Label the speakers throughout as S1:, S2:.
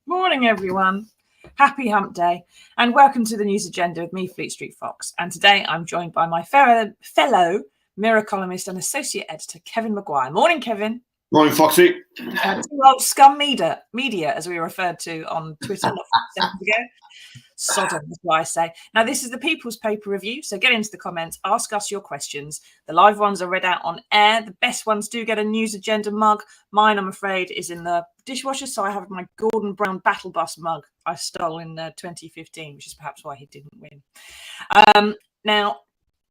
S1: Morning, everyone. Happy hump day and welcome to the news agenda with me, Fleet Street Fox. And today I'm joined by my fellow Mirror columnist and associate editor, Kevin Maguire. Morning, Kevin.
S2: Morning, Foxy.
S1: Two old scum media, as we were referred to on Twitter not 5 seconds ago. Sodom is what I say. Now, this is the People's Paper Review, so get into the comments, ask us your questions. The live ones are read out on air. The best ones do get a news agenda mug. Mine, I'm afraid, is in the dishwasher, so I have my Gordon Brown Battle Bus mug I stole in 2015, which is perhaps why he didn't win. Now,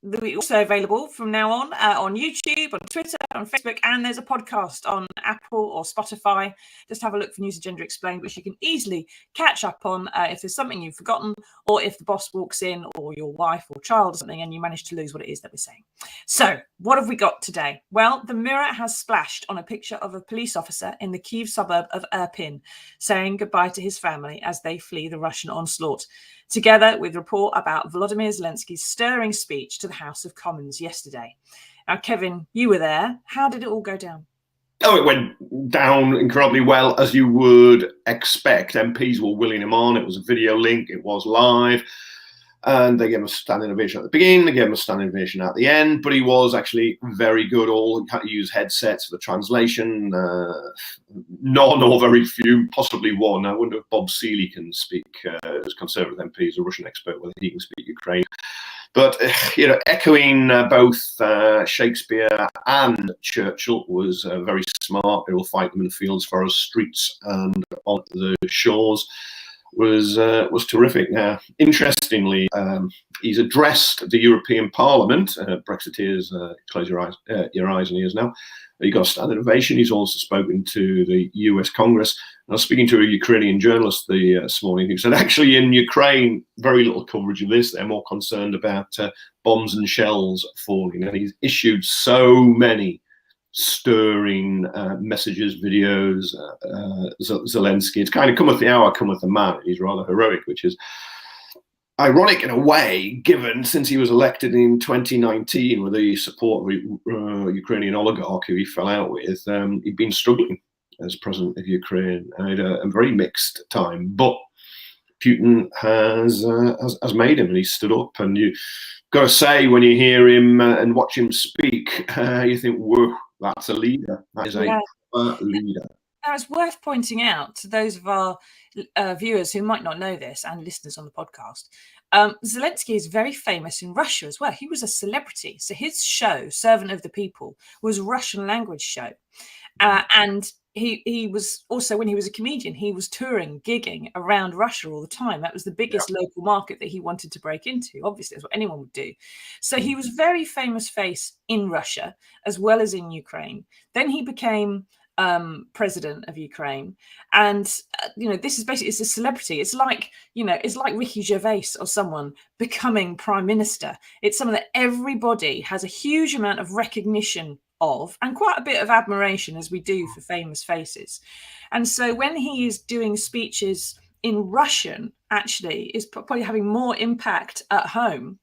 S1: they're also available from now on YouTube, on Twitter, on Facebook, and there's a podcast on Apple or Spotify. Just have a look for News Agenda Explained, which you can easily catch up on if there's something you've forgotten, or if the boss walks in, or your wife or child or something, and you manage to lose what it is that we're saying. So, what have we got today? Well, the Mirror has splashed on a picture of a police officer in the Kyiv suburb of Irpin, saying goodbye to his family as they flee the Russian onslaught, together with a report about Volodymyr Zelensky's stirring speech to the House of Commons yesterday. Now, Kevin, you were there. How did it all go down?
S2: Oh, it went down incredibly well, as you would expect. MPs were willing him on. It was a video link. It was live. And they gave him a standing ovation at the beginning. They gave him a standing ovation at the end. But he was actually very good. All had to use headsets for the translation. None or very few, possibly one. I wonder if Bob Seeley can speak, as Conservative MP, as a Russian expert, whether he can speak Ukraine. But, echoing both Shakespeare and Churchill was very smart. They will fight them in the fields, forests, streets, and on the shores. Was terrific. Now, interestingly, he's addressed the European Parliament. Brexiteers, close your eyes and ears now. He got a standing ovation. He's also spoken to the US Congress. I was speaking to a Ukrainian journalist this morning who said, actually, in Ukraine, very little coverage of this. They're more concerned about bombs and shells falling. And he's issued so many stirring messages, videos. Zelensky, it's kind of cometh the hour, cometh the man. He's rather heroic, which is ironic in a way, given since he was elected in 2019 with the support of a Ukrainian oligarch who he fell out with, he'd been struggling as president of Ukraine and had a very mixed time. But Putin has made him, and he stood up. And you got to say, when you hear him and watch him speak, you think, whoa, that's a leader. That is a leader.
S1: Now, it's worth pointing out to those of our viewers who might not know this, and listeners on the podcast, Zelensky is very famous in Russia as well. He was a celebrity. So his show, Servant of the People, was a Russian language show. And he was also, when he was a comedian, he was touring, gigging around Russia all the time. That was the biggest local market that he wanted to break into. Obviously, that's what anyone would do. So he was a very famous face in Russia as well as in Ukraine. Then he became president of Ukraine, and this is basically, it's a celebrity. It's like it's like Ricky Gervais or someone becoming prime minister. It's someone that everybody has a huge amount of recognition of and quite a bit of admiration, as we do for famous faces. And so when he is doing speeches in Russian, actually is probably having more impact at home,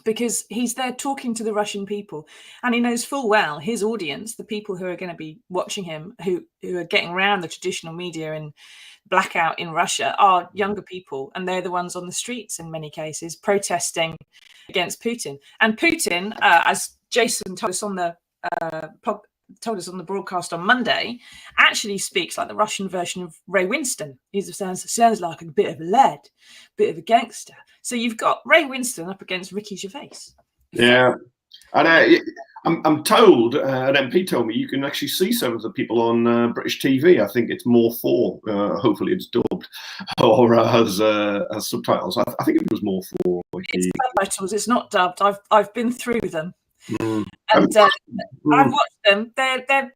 S1: because he's there talking to the Russian people, and he knows full well his audience, the people who are going to be watching him, who are getting around the traditional media and blackout in Russia, are younger people, and they're the ones on the streets in many cases protesting against Putin. And Putin, as Jason told us on the broadcast on Monday, actually speaks like the Russian version of Ray Winston. He sounds like a bit of a lad, bit of a gangster. So you've got Ray Winston up against Ricky Gervais.
S2: Yeah, and I'm told, an MP told me, you can actually see some of the people on British TV. I think it's more 4. Hopefully it's dubbed or has subtitles. I think it was more 4.
S1: It's subtitles. It's not dubbed. I've been through them. And I've watched them. They're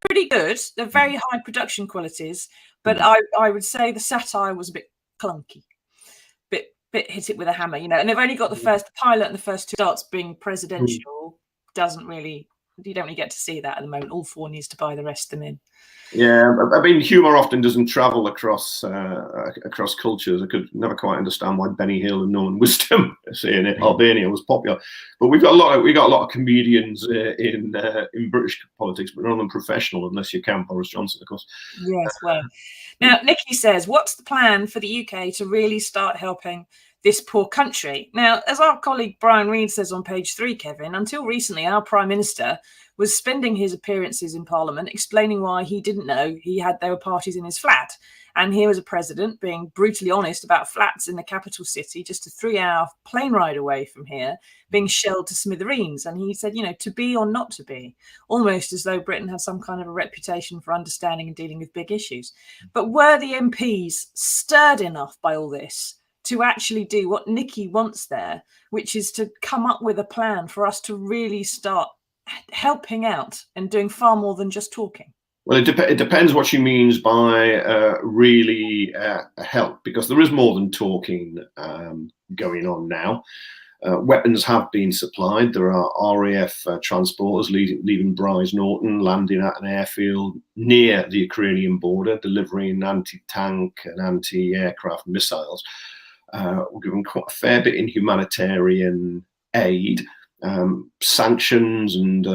S1: pretty good. They're very high production qualities, but I would say the satire was a bit clunky, bit hit it with a hammer, and they've only got the pilot and the first 2 starts being presidential. You don't really get to see that at the moment. All 4 needs to buy the rest of them in. Yeah,
S2: I mean, humour often doesn't travel across cultures. I could never quite understand why Benny Hill and Norman Wisdom saying it Albania was popular, but we got a lot of comedians in British politics, but none of them professional, unless you count Boris Johnson, of course.
S1: Yes, well, now Nikki says, what's the plan for the UK to really start helping this poor country? Now, as our colleague Brian Reid says on page 3, Kevin, until recently, our Prime Minister was spending his appearances in Parliament explaining why he didn't know there were parties in his flat. And here was a president being brutally honest about flats in the capital city, just a 3-hour plane ride away from here, being shelled to smithereens. And he said, to be or not to be, almost as though Britain has some kind of a reputation for understanding and dealing with big issues. But were the MPs stirred enough by all this to actually do what Nikki wants there, which is to come up with a plan for us to really start helping out and doing far more than just talking?
S2: Well, it depends what she means by really help, because there is more than talking going on now. Weapons have been supplied. There are RAF transporters leaving Bryce Norton, landing at an airfield near the Ukrainian border, delivering anti-tank and anti-aircraft missiles. We're given quite a fair bit in humanitarian aid. Sanctions and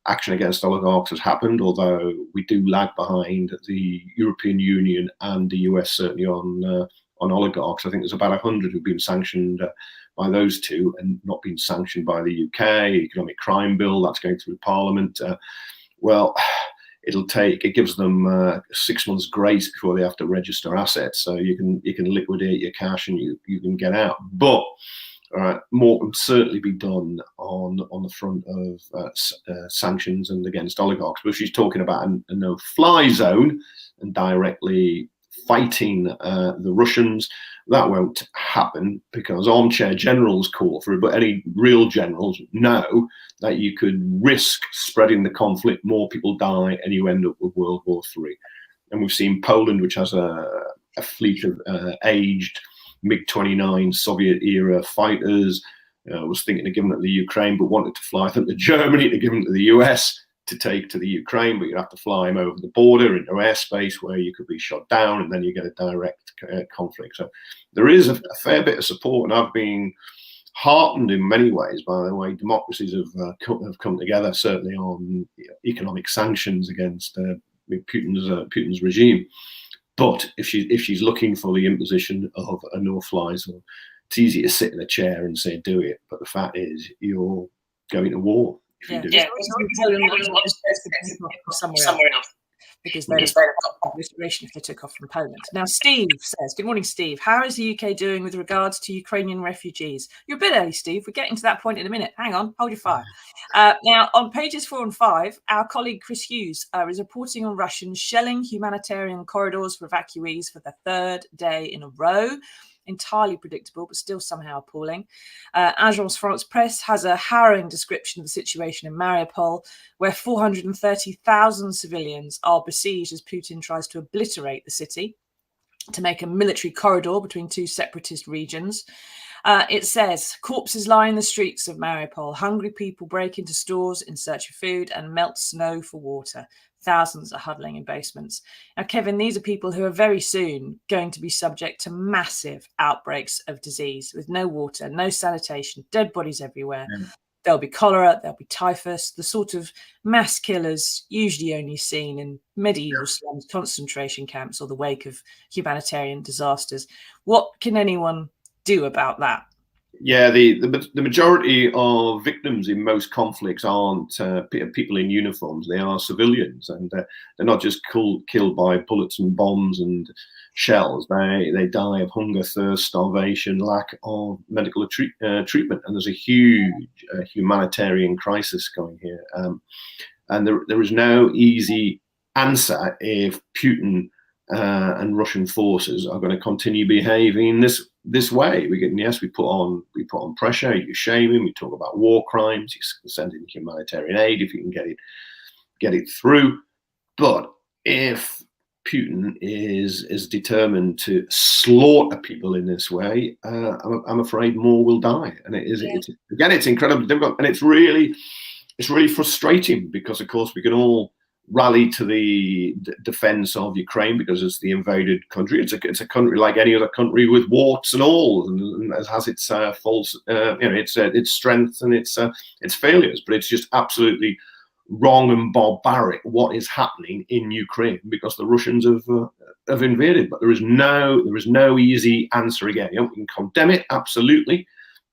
S2: action against oligarchs has happened, although we do lag behind the European Union and the US, certainly on oligarchs. I think there's about 100 who've been sanctioned by those two and not been sanctioned by the UK. Economic crime bill, that's going through Parliament. It gives them 6 months grace before they have to register assets. So you can liquidate your cash and you can get out. But more can certainly be done on the front of sanctions and against oligarchs. But if she's talking about a no-fly zone and directly fighting the Russians, that won't happen, because armchair generals call for it. But any real generals know that you could risk spreading the conflict, more people die, and you end up with World War III. And we've seen Poland, which has a fleet of aged MiG-29 Soviet-era fighters, was thinking of giving them to the Ukraine, but wanted to fly them to Germany to give them to the US to take to the Ukraine, but you'd have to fly them over the border into airspace where you could be shot down, and then you get a direct conflict. So there is a fair bit of support, and I've been heartened in many ways by the way democracies have come together, certainly on economic sanctions against Putin's regime. But if she's looking for the imposition of a no-fly zone, it's easy to sit in a chair and say do it, but the fact is you're going to war if you do it.
S1: Somewhere else. because they'd have obliteration if they took off from Poland. Now, Steve says, good morning, Steve. How is the UK doing with regards to Ukrainian refugees? You're a bit early, Steve. We're getting to that point in a minute. Hang on, hold your fire. Now, on pages 4 and 5, our colleague Chris Hughes is reporting on Russians shelling humanitarian corridors for evacuees for the 3rd day in a row. Entirely predictable, but still somehow appalling. Agence France Presse has a harrowing description of the situation in Mariupol, where 430,000 civilians are besieged as Putin tries to obliterate the city to make a military corridor between two separatist regions. It says, corpses lie in the streets of Mariupol. Hungry people break into stores in search of food and melt snow for water. Thousands are huddling in basements. Now, Kevin, these are people who are very soon going to be subject to massive outbreaks of disease with no water, no sanitation, dead bodies everywhere. There'll be cholera, there'll be typhus, the sort of mass killers usually only seen in medieval slums, concentration camps, or the wake of humanitarian disasters. What can anyone do about that?
S2: Yeah, the majority of victims in most conflicts aren't people in uniforms. They are civilians, and they're not just killed by bullets and bombs and shells. They die of hunger, thirst, starvation, lack of medical treatment, and there's a huge humanitarian crisis going here. And there is no easy answer if Putin and Russian forces are going to continue behaving this way. We put on pressure. You shame him. We talk about war crimes. You send in humanitarian aid if you can get it through. But if Putin is determined to slaughter people in this way, I'm afraid more will die. And it's incredibly difficult, and it's really frustrating because, of course, we can all rally to the defense of Ukraine because it's the invaded country. It's a country like any other country with warts and all, and it has its faults, its strengths and its failures. But it's just absolutely wrong and barbaric what is happening in Ukraine because the Russians have invaded. But there is no easy answer again. We can condemn it absolutely,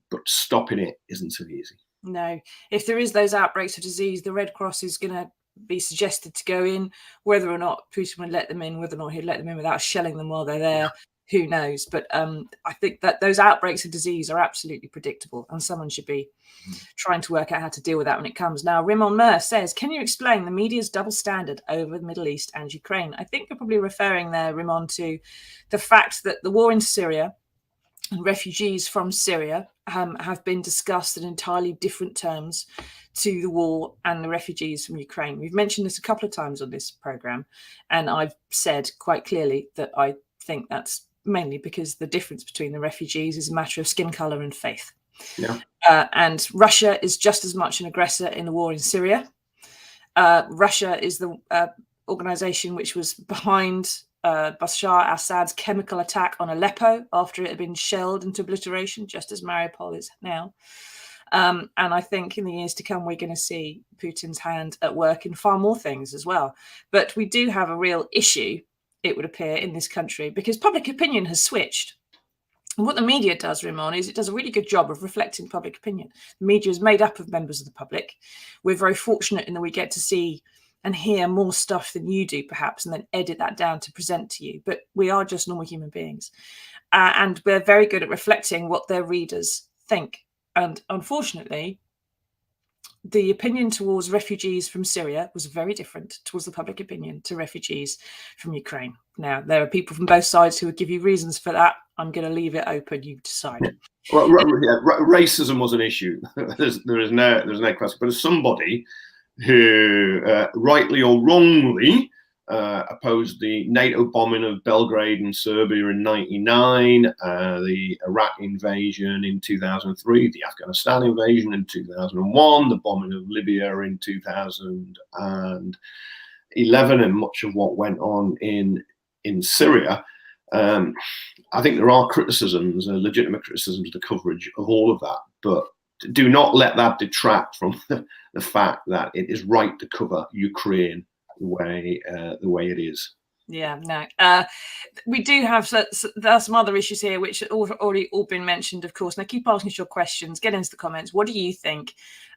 S2: but stopping it isn't so easy.
S1: No, if there is those outbreaks of disease, the Red Cross is going to be suggested to go in. Whether or not Putin would let them in, whether or not he'd let them in without shelling them while they're there, who knows? But I think that those outbreaks of disease are absolutely predictable, and someone should be trying to work out how to deal with that when it comes. Now, Rimon Mer says, can you explain the media's double standard over the Middle East and Ukraine? I think you're probably referring there, Rimon, to the fact that the war in Syria and refugees from Syria have been discussed in entirely different terms to the war and the refugees from Ukraine. We've mentioned this a couple of times on this programme, and I've said quite clearly that I think that's mainly because the difference between the refugees is a matter of skin colour and faith.
S2: Yeah.
S1: And Russia is just as much an aggressor in the war in Syria. Russia is the organisation which was behind Bashar Assad's chemical attack on Aleppo after it had been shelled into obliteration, just as Mariupol is now. And I think in the years to come, we're going to see Putin's hand at work in far more things as well. But we do have a real issue, it would appear, in this country because public opinion has switched. And what the media does, Rimon, is it does a really good job of reflecting public opinion. The media is made up of members of the public. We're very fortunate in that we get to see and hear more stuff than you do, perhaps, and then edit that down to present to you. But we are just normal human beings. And we're very good at reflecting what their readers think. And unfortunately, the opinion towards refugees from Syria was very different towards the public opinion to refugees from Ukraine. Now, there are people from both sides who would give you reasons for that. I'm going to leave it open. You decide.
S2: Well, racism was an issue. there is no question. But as somebody who, rightly or wrongly, opposed the NATO bombing of Belgrade and Serbia in '99, the Iraq invasion in 2003, the Afghanistan invasion in 2001, the bombing of Libya in 2011, and much of what went on in Syria. I think there are criticisms, legitimate criticisms, of the coverage of all of that, but do not let that detract from the fact that it is right to cover Ukraine the way it is.
S1: Yeah, no. We do have there are some other issues here which have already all been mentioned, of course. Now keep asking us your questions, get into the comments. What do you think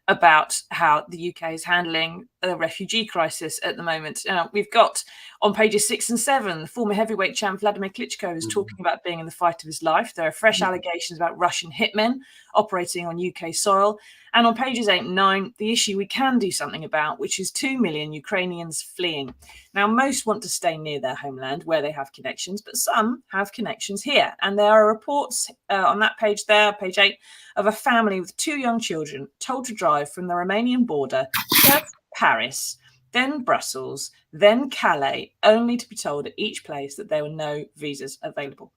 S1: about how the UK is handling the refugee crisis at the moment. We've got on pages 6 and 7, the former heavyweight champ Vladimir Klitschko is talking about being in the fight of his life. There are fresh allegations about Russian hitmen operating on UK soil. And on pages 8 and 9, the issue we can do something about, which is 2 million Ukrainians fleeing. Now, most want to stay near their homeland where they have connections, but some have connections here. And there are reports on that page there, page 8, of a family with 2 young children told to drive from the Romanian border to Paris, then Brussels, then Calais, only to be told at each place that there were no visas available.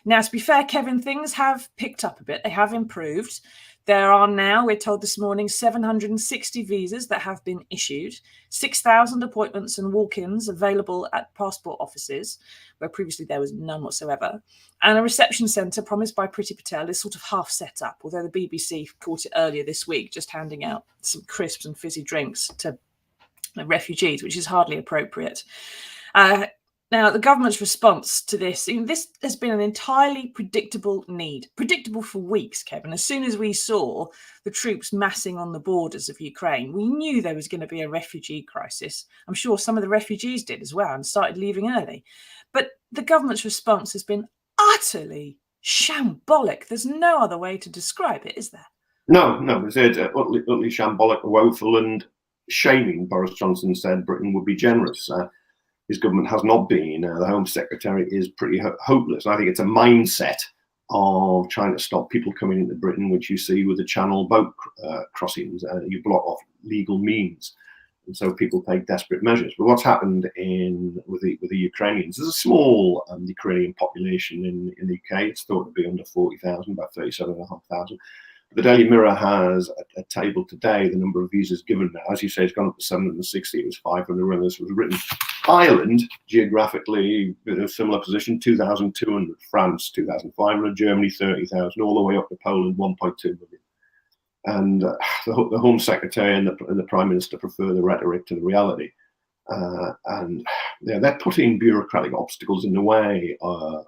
S1: Now, to be fair, Kevin, things have picked up a bit. They have improved. There are now, we're told this morning, 760 visas that have been issued, 6,000 appointments and walk-ins available at passport offices, where previously there was none whatsoever. And a reception centre promised by Priti Patel is sort of half set up, although the BBC caught it earlier this week, just handing out some crisps and fizzy drinks to refugees, which is hardly appropriate. Now, the government's response to this has been an entirely predictable need, predictable for weeks, Kevin. As soon as we saw the troops massing on the borders of Ukraine, we knew there was going to be a refugee crisis. I'm sure some of the refugees did as well and started leaving early. But the government's response has been utterly shambolic. There's no other way to describe it, is there? No,
S2: it's utterly shambolic, woeful and shaming. Boris Johnson said Britain would be generous. His government has not been. The Home Secretary is pretty hopeless. I think it's a mindset of trying to stop people coming into Britain, which you see with the Channel boat crossings. You block off legal means, and so people take desperate measures. But what's happened with the Ukrainians? There's a small Ukrainian population in the UK. It's thought to be under 40,000, about 37,500. The Daily Mirror has a table today, the number of visas given now. As you say, it's gone up to 760. It was 500 when this was written. Ireland, geographically, in a similar position, 2,200. France, 2,500. Germany, 30,000. All the way up to Poland, 1.2 million. And the Home Secretary and the Prime Minister prefer the rhetoric to the reality. And they're putting bureaucratic obstacles in the way of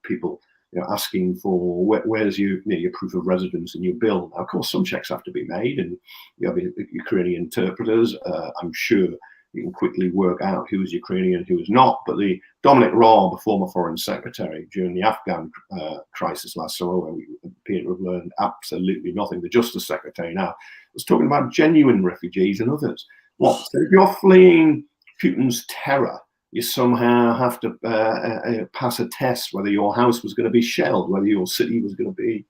S2: people. Asking for where's your proof of residence in your bill. Now, of course, some checks have to be made, and you have Ukrainian interpreters. I'm sure you can quickly work out who is Ukrainian, who is not. But the Dominic Raab, the former Foreign Secretary, during the Afghan crisis last summer, where we appear to have learned absolutely nothing, the Justice Secretary now was talking about genuine refugees and others. What? So if you're fleeing Putin's terror, you somehow have to pass a test whether your house was going to be shelled, whether your city was going to be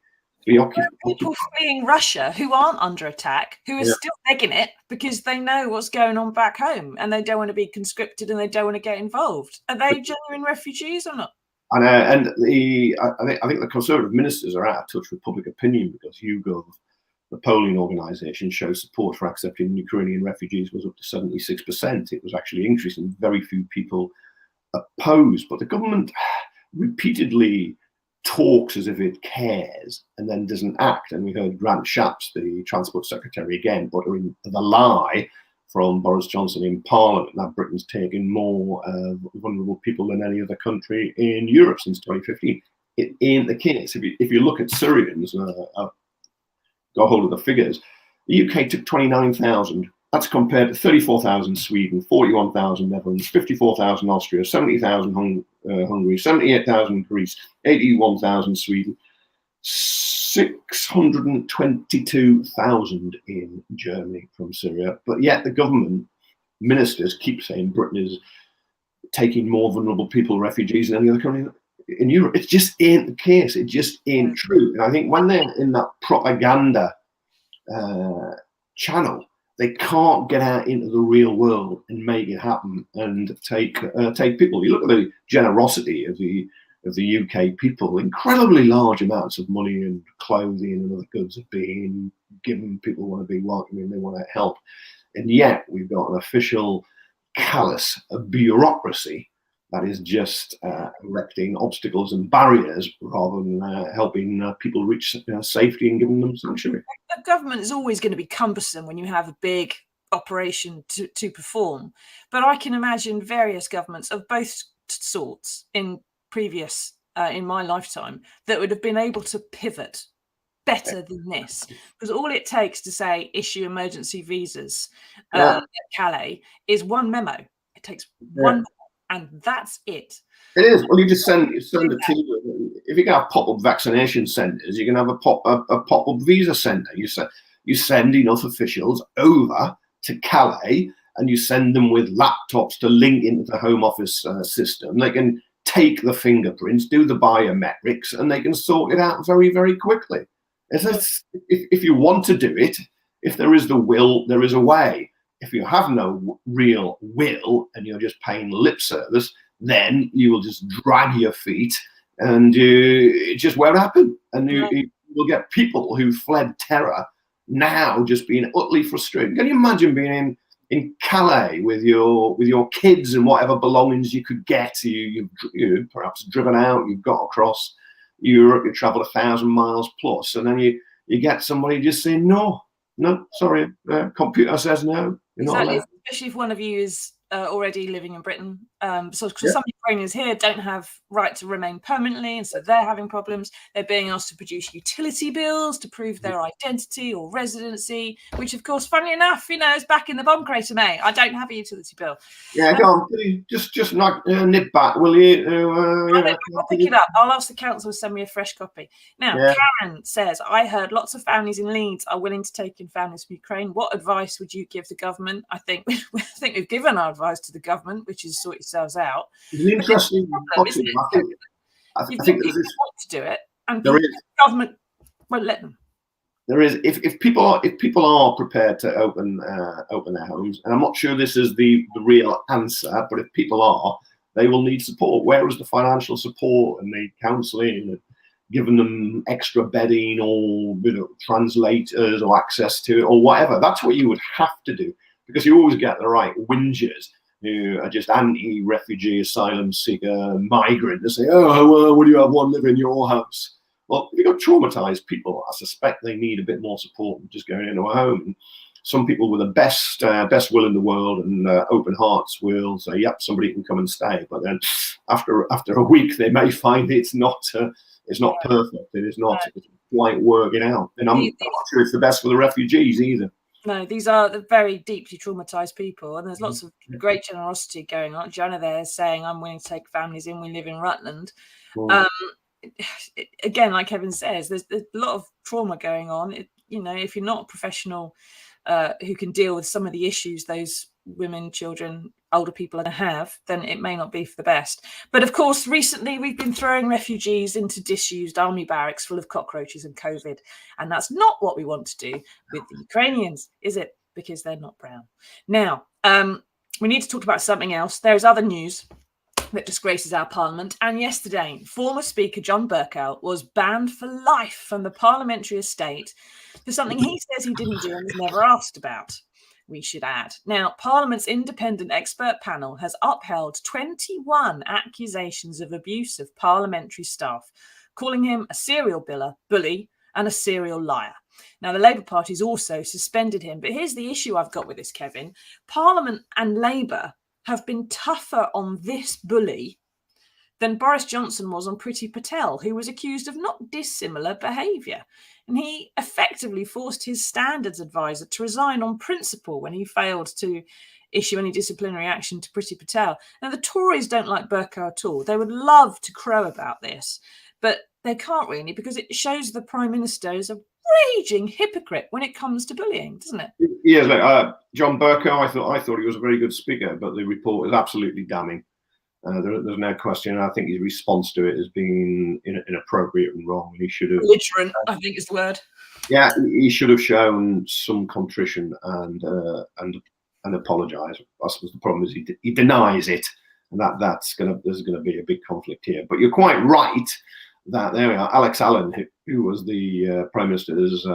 S2: occupied.
S1: People fleeing Russia who aren't under attack, who are still begging it because they know what's going on back home and they don't want to be conscripted and they don't want to get involved. Are they genuine refugees or not?
S2: I think the Conservative ministers are out of touch with public opinion because YouGov, the polling organisation, shows support for accepting Ukrainian refugees was up to 76%. It was actually increasing. Very few people opposed, but the government repeatedly talks as if it cares and then doesn't act. And we heard Grant Shapps, the Transport Secretary, again uttering the lie from Boris Johnson in Parliament that Britain's taken more vulnerable people than any other country in Europe since 2015. It ain't the case. If you look at Syrians, got hold of the figures, the UK took 29,000. That's compared to 34,000 Sweden, 41,000 Netherlands, 54,000 Austria, 70,000 Hungary, 78,000 Greece, 81,000 Sweden, 622,000 in Germany from Syria. But yet the government ministers keep saying Britain is taking more vulnerable people, refugees, than any other country in Europe. It just ain't the case. It just ain't true. And I think when they're in that propaganda channel, they can't get out into the real world and make it happen and take people. You look at the generosity of the UK people. Incredibly large amounts of money and clothing and other goods are being given. People want to be welcoming, they want to help, and yet we've got an official callous bureaucracy that is just erecting obstacles and barriers rather than helping people reach safety and giving them sanctuary.
S1: The government is always going to be cumbersome when you have a big operation to perform. But I can imagine various governments of both sorts in my lifetime that would have been able to pivot better than this, because all it takes to say issue emergency visas
S2: Yeah.
S1: at Calais is one memo. It takes
S2: Yeah.
S1: one, and that's it.
S2: It is. Well, you just send a team. If you can have pop-up vaccination centres, you can have a pop-up visa centre. You send enough officials over to Calais, and you send them with laptops to link into the Home Office system. They can take the fingerprints, do the biometrics, and they can sort it out very, very quickly. If you want to do it, if there is the will, there is a way. If you have no real will and you're just paying lip service, then you will just drag your feet, and it's just where it happened. And you will get people who fled terror now just being utterly frustrated. Can you imagine being in Calais with your kids and whatever belongings you could get? You've perhaps driven out, you've got across Europe, you travel 1,000 miles plus, and then you get somebody just saying no, sorry, computer says no.
S1: Exactly, especially if one of you is already living in Britain. So some Ukrainians here don't have right to remain permanently, and so they're having problems. They're being asked to produce utility bills to prove their identity or residency, which, of course, funnily enough, is back in the bomb crater, mate. I don't have a utility bill.
S2: Yeah, go on. Just nip back, will you?
S1: I'll pick it up. I'll ask the council to send me a fresh copy. Now, Karen says, I heard lots of families in Leeds are willing to take in families from Ukraine. What advice would you give the government? I think we've given our advice to the government, which is sort yourselves out.
S2: It's an interesting question. I think there's this
S1: want to do it, and
S2: the
S1: government won't let them.
S2: There is, if people are prepared to open their homes, and I'm not sure this is the real answer, but if people are, they will need support. Where is the financial support and the counselling and giving them extra bedding or translators or access to it or whatever? That's what you would have to do, because you always get the right whingers who are just anti-refugee, asylum seeker, migrant. They say, oh, well, would you have one live in your house? Well, if you've got traumatized people, I suspect they need a bit more support than just going into a home. And some people with the best will in the world and open hearts will say, yep, somebody can come and stay. But then after a week, they may find it's not perfect. It is not quite working out. And I'm not sure it's the best for the refugees either.
S1: No, these are the very deeply traumatized people, and there's lots of great generosity going on. Joanna there is saying, I'm willing to take families in. We live in Rutland. Again, like Kevin says, there's a lot of trauma going on. If you're not a professional who can deal with some of the issues those women, children, older people are going to have, then it may not be for the best. But of course, recently we've been throwing refugees into disused army barracks full of cockroaches and COVID, and that's not what we want to do with the Ukrainians, is it? Because they're not brown. Now, we need to talk about something else. There's other news that disgraces our parliament, and yesterday, former Speaker John Bercow was banned for life from the parliamentary estate for something he says he didn't do and was never asked about, we should add. Now, Parliament's independent expert panel has upheld 21 accusations of abuse of parliamentary staff, calling him a serial bully and a serial liar. Now, the Labour Party's also suspended him, but here's the issue I've got with this, Kevin. Parliament and Labour have been tougher on this bully than Boris Johnson was on Priti Patel, who was accused of not dissimilar behaviour. And he effectively forced his standards advisor to resign on principle when he failed to issue any disciplinary action to Priti Patel. Now, the Tories don't like Bercow at all. They would love to crow about this, but they can't really, because it shows the Prime Minister is a raging hypocrite when it comes to bullying, doesn't it?
S2: Yeah, John Bercow, I thought he was a very good speaker, but the report is absolutely damning. There's no question. I think his response to it has been inappropriate and wrong. He should have
S1: belligerent, I think is the word.
S2: Yeah, he should have shown some contrition and apologise. I suppose the problem is he denies it, and there's gonna be a big conflict here. But you're quite right that there we are. Alex Allen, who was the Prime Minister's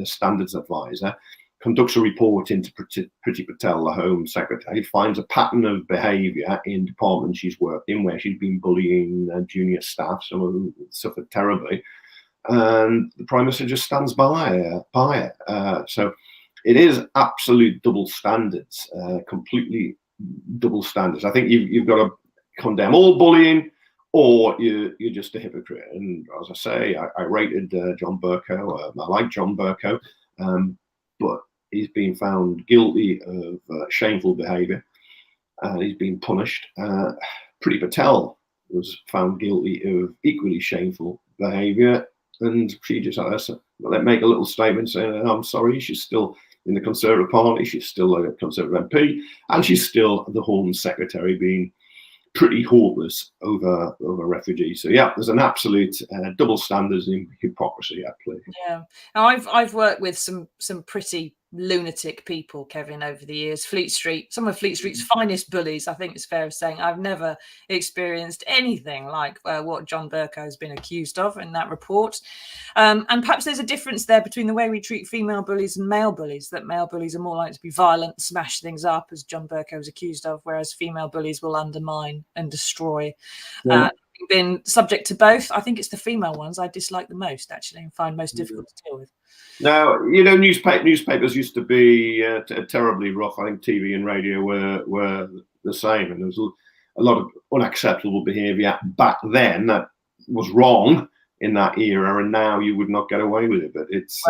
S2: standards advisor, conducts a report into Priti Patel, the Home Secretary, finds a pattern of behaviour in departments she's worked in where she's been bullying junior staff, some of them suffered terribly, and the Prime Minister just stands by it. So it is absolute double standards, completely double standards. I think you've got to condemn all bullying, or you're just a hypocrite. And as I say, I rated John Bercow. I like John Bercow, but he's been found guilty of shameful behaviour. He's been punished. Priti Patel was found guilty of equally shameful behaviour, and she just had to make a little statement saying, "I'm sorry." She's still in the Conservative Party. She's still a Conservative MP, and she's still the Home Secretary, being pretty hopeless over refugees. So yeah, there's an absolute double standards and hypocrisy at play.
S1: Yeah, now, I've worked with some pretty lunatic people, Kevin, over the years. Fleet Street, some of Fleet Street's finest bullies, I think it's fair saying. I've never experienced anything like what John Bercow has been accused of in that report. And perhaps there's a difference there between the way we treat female bullies and male bullies, that male bullies are more likely to be violent, smash things up, as John Bercow was accused of, whereas female bullies will undermine and destroy.
S2: Yeah.
S1: Been subject to both. I think it's the female ones I dislike the most, actually, and find most difficult to deal with.
S2: Now, newspapers used to be terribly rough. I think TV and radio were the same, and there was a lot of unacceptable behaviour back then that was wrong in that era, and now you would not get away with it. But it's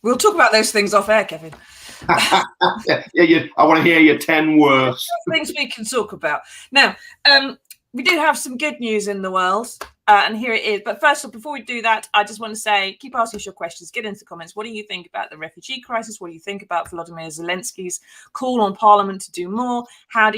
S1: we'll talk about those things off air, Kevin.
S2: I want to hear your 10 worst
S1: things we can talk about now. We do have some good news in the world, and here it is. But first of all, before we do that, I just want to say, keep asking us your questions, get into the comments. What do you think about the refugee crisis? What do you think about Volodymyr Zelensky's call on Parliament to do more? I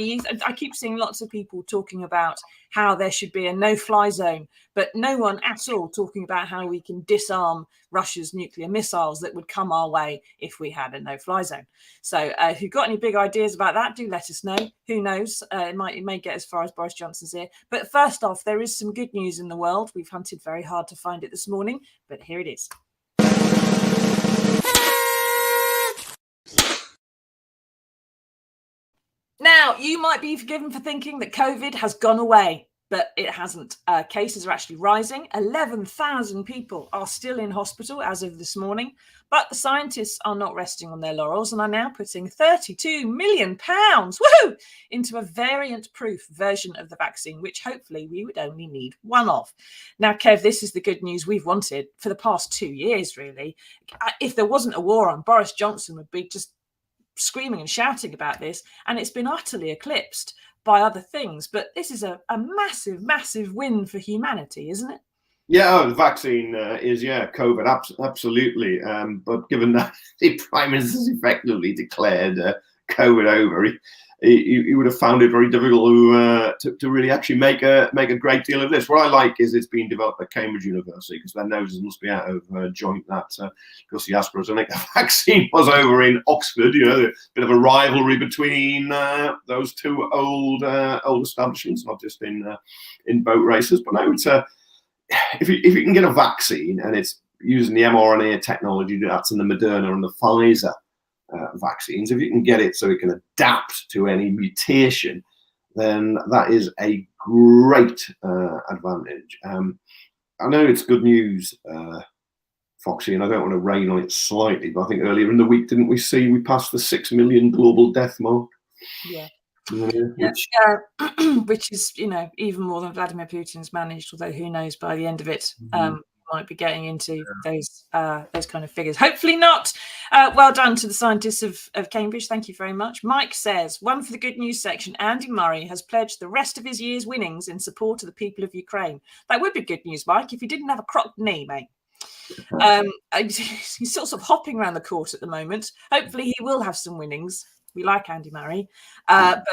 S1: keep seeing lots of people talking about how there should be a no-fly zone, but no one at all talking about how we can disarm Russia's nuclear missiles that would come our way if we had a no-fly zone. So if you've got any big ideas about that, do let us know. Who knows? It may get as far as Boris Johnson's ear. But first off, there is some good news in the world. We've hunted very hard to find it this morning, but here it is. Now, you might be forgiven for thinking that COVID has gone away, but it hasn't. Cases are actually rising. 11,000 people are still in hospital as of this morning, but the scientists are not resting on their laurels and are now putting £32 million into a variant-proof version of the vaccine, which hopefully we would only need one of. Now, Kev, this is the good news we've wanted for the past 2 years, really. If there wasn't a war on, Boris Johnson would be just screaming and shouting about this, and it's been utterly eclipsed by other things. But this is a massive win for humanity, isn't it?
S2: Yeah, the vaccine is, COVID, absolutely. But given that the Prime Minister's effectively declared COVID over, he would have found it very difficult to really actually make a great deal of this. What I like is it's being developed at Cambridge University, because their noses must be out of joint that because the AstraZeneca vaccine was over in Oxford. You know, a bit of a rivalry between those two old establishments, not just in boat races. But no, it's if you can get a vaccine and it's using the mRNA technology that's in the Moderna and the Pfizer vaccines, if you can get it so it can adapt to any mutation, then that is a great advantage. I know it's good news, Foxy, and I don't want to rain on it slightly, but I think earlier in the week, didn't we see we passed the 6 million global death mark?
S1: Yeah.
S2: Which
S1: which is, even more than Vladimir Putin's managed, although who knows, by the end of it, might be getting into those kind of figures. Hopefully not. Well done to the scientists of Cambridge. Thank you very much. Mike says, one for the good news section, Andy Murray has pledged the rest of his year's winnings in support of the people of Ukraine. That would be good news, Mike, if he didn't have a cropped knee, mate. He's sort of hopping around the court at the moment. Hopefully he will have some winnings. We like Andy Murray, but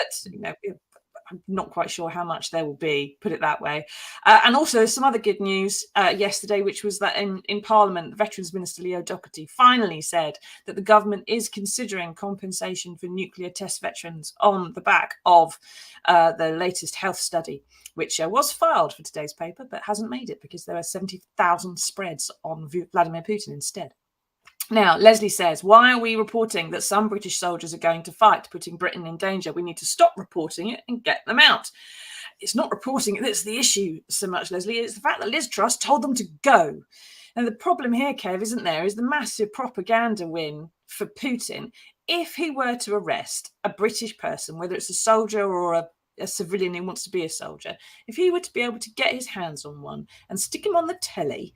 S1: I'm not quite sure how much there will be, put it that way. And also some other good news yesterday, which was that in Parliament, the Veterans Minister Leo Doherty finally said that the government is considering compensation for nuclear test veterans on the back of the latest health study, which was filed for today's paper, but hasn't made it because there are 70,000 spreads on Vladimir Putin instead. Now, Leslie says, why are we reporting that some British soldiers are going to fight, putting Britain in danger? We need to stop reporting it and get them out. It's not reporting it that's the issue so much, Leslie. It's the fact that Liz Truss told them to go. And the problem here, Kev, isn't there, is the massive propaganda win for Putin. If he were to arrest a British person, whether it's a soldier or a civilian who wants to be a soldier, if he were to be able to get his hands on one and stick him on the telly,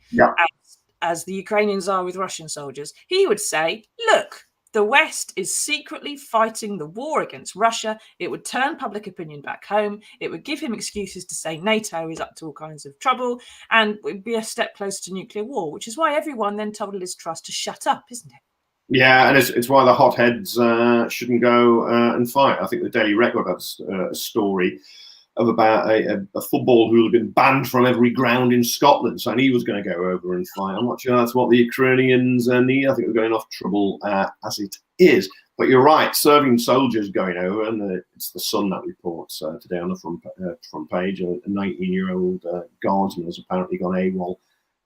S1: as the Ukrainians are with Russian soldiers, he would say, look, the West is secretly fighting the war against Russia. It would turn public opinion back home. It would give him excuses to say NATO is up to all kinds of trouble, and would be a step closer to nuclear war, which is why everyone then told Liz Truss to shut up, isn't it?
S2: Yeah, and it's why the hotheads shouldn't go and fight. I think the Daily Record has a story of about a football hooligan banned from every ground in Scotland, saying he was going to go over and fight. I'm not sure that's what the Ukrainians need. I think we're going off trouble as it is. But you're right, serving soldiers going over, and it's the Sun that reports today on the front page. A 19-year-old guardsman has apparently gone AWOL.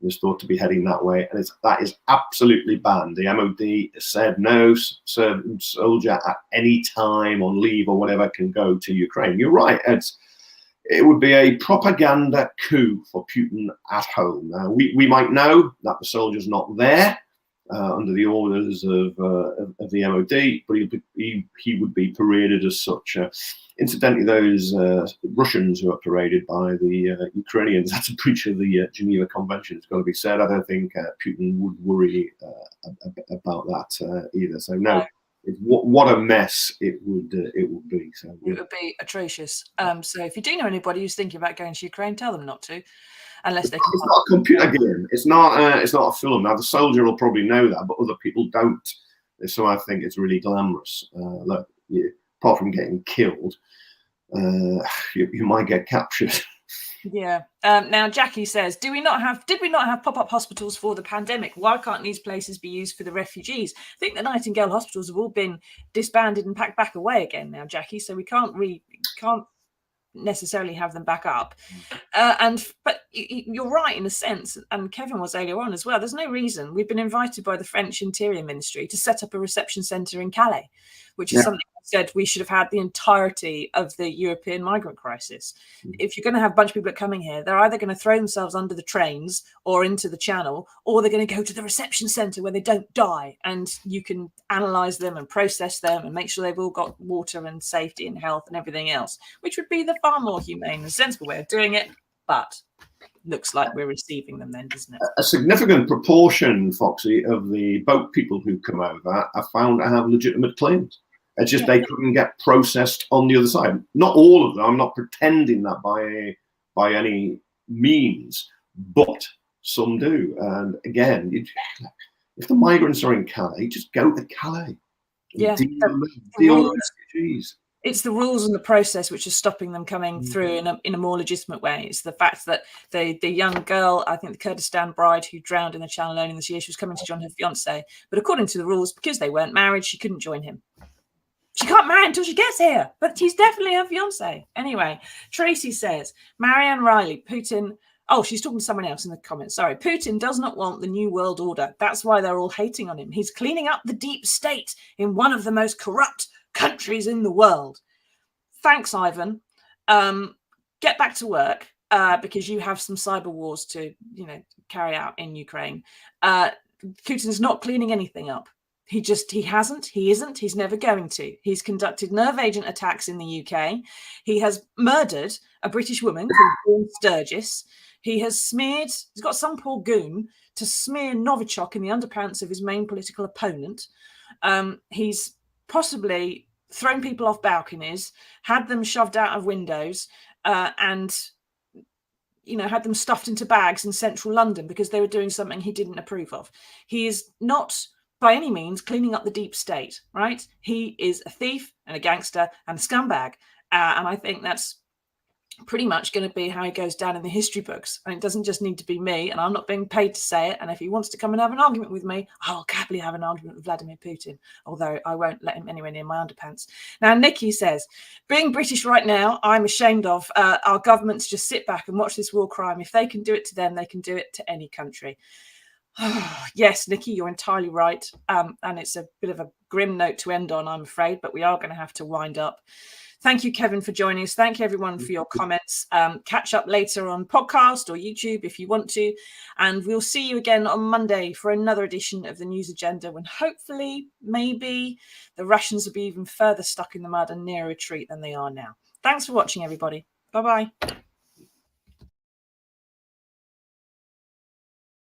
S2: Was thought to be heading that way, and that is absolutely banned. The MOD has said no serving soldier at any time on leave or whatever can go to Ukraine. You're right, it would be a propaganda coup for Putin at home. We might know that the soldier's not there under the orders of the MOD, but he would be paraded as such. Incidentally, those Russians who are paraded by the Ukrainians, that's a breach of the Geneva Convention. It's got to be said. I don't think Putin would worry about that either. So no, what a mess it would be. So yeah.
S1: It would be atrocious. So if you do know anybody who's thinking about going to Ukraine, tell them not to, unless they can.
S2: It's not a computer game. It's not a film. Now the soldier will probably know that, but other people don't. So I think it's really glamorous. Look, apart from getting killed, you might get captured.
S1: Yeah. Now Jackie says, did we not have pop-up hospitals for the pandemic? Why can't these places be used for the refugees? I think the Nightingale hospitals have all been disbanded and packed back away again now, Jackie. So we can't necessarily have them back up. But you're right in a sense, and Kevin was earlier on as well. There's no reason. We've been invited by the French Interior Ministry to set up a reception centre in Calais, which is something I said we should have had the entirety of the European migrant crisis. If you're going to have a bunch of people coming here, they're either going to throw themselves under the trains or into the channel, or they're going to go to the reception centre where they don't die, and you can analyse them and process them and make sure they've all got water and safety and health and everything else, which would be the far more humane and sensible way of doing it. But looks like we're receiving them then, doesn't it?
S2: A significant proportion, Foxy, of the boat people who come over are found to have legitimate claims. It's just they couldn't get processed on the other side. Not all of them. I'm not pretending that by any means, but some do. And again, if the migrants are in Calais, just go to Calais.
S1: Yeah,
S2: deal with refugees.
S1: It's the rules and the process which is stopping them coming through in a more legitimate way. It's the fact that the young girl, I think the Kurdistan bride who drowned in the Channel earlier this year, she was coming to join her fiance, but according to the rules, because they weren't married, she couldn't join him. She can't marry until she gets here, but she's definitely her fiance. Anyway, Tracy says, Marianne Riley, Putin. Oh, she's talking to someone else in the comments. Sorry. Putin does not want the new world order. That's why they're all hating on him. He's cleaning up the deep state in one of the most corrupt countries in the world. Thanks, Ivan. Get back to work because you have some cyber wars to, carry out in Ukraine. Putin's not cleaning anything up. He isn't, he's never going to. He's conducted nerve agent attacks in the UK. He has murdered a British woman called Dawn Sturgis. He's got some poor goon to smear Novichok in the underpants of his main political opponent. He's possibly thrown people off balconies, had them shoved out of windows, and had them stuffed into bags in central London because they were doing something he didn't approve of. He is not by any means cleaning up the deep state, right? He is a thief and a gangster and a scumbag. And I think that's pretty much going to be how he goes down in the history books. And it doesn't just need to be me, and I'm not being paid to say it. And if he wants to come and have an argument with me, I'll happily have an argument with Vladimir Putin, although I won't let him anywhere near my underpants. Now, Nikki says, being British right now, I'm ashamed of. Our governments just sit back and watch this war crime. If they can do it to them, they can do it to any country. Yes, Nikki, you're entirely right. And it's a bit of a grim note to end on, I'm afraid, but we are going to have to wind up. Thank you, Kevin, for joining us. Thank you, everyone, for your comments. Catch up later on podcast or YouTube if you want to. And we'll see you again on Monday for another edition of the News Agenda when hopefully, maybe, the Russians will be even further stuck in the mud and near a retreat than they are now. Thanks for watching, everybody. Bye-bye.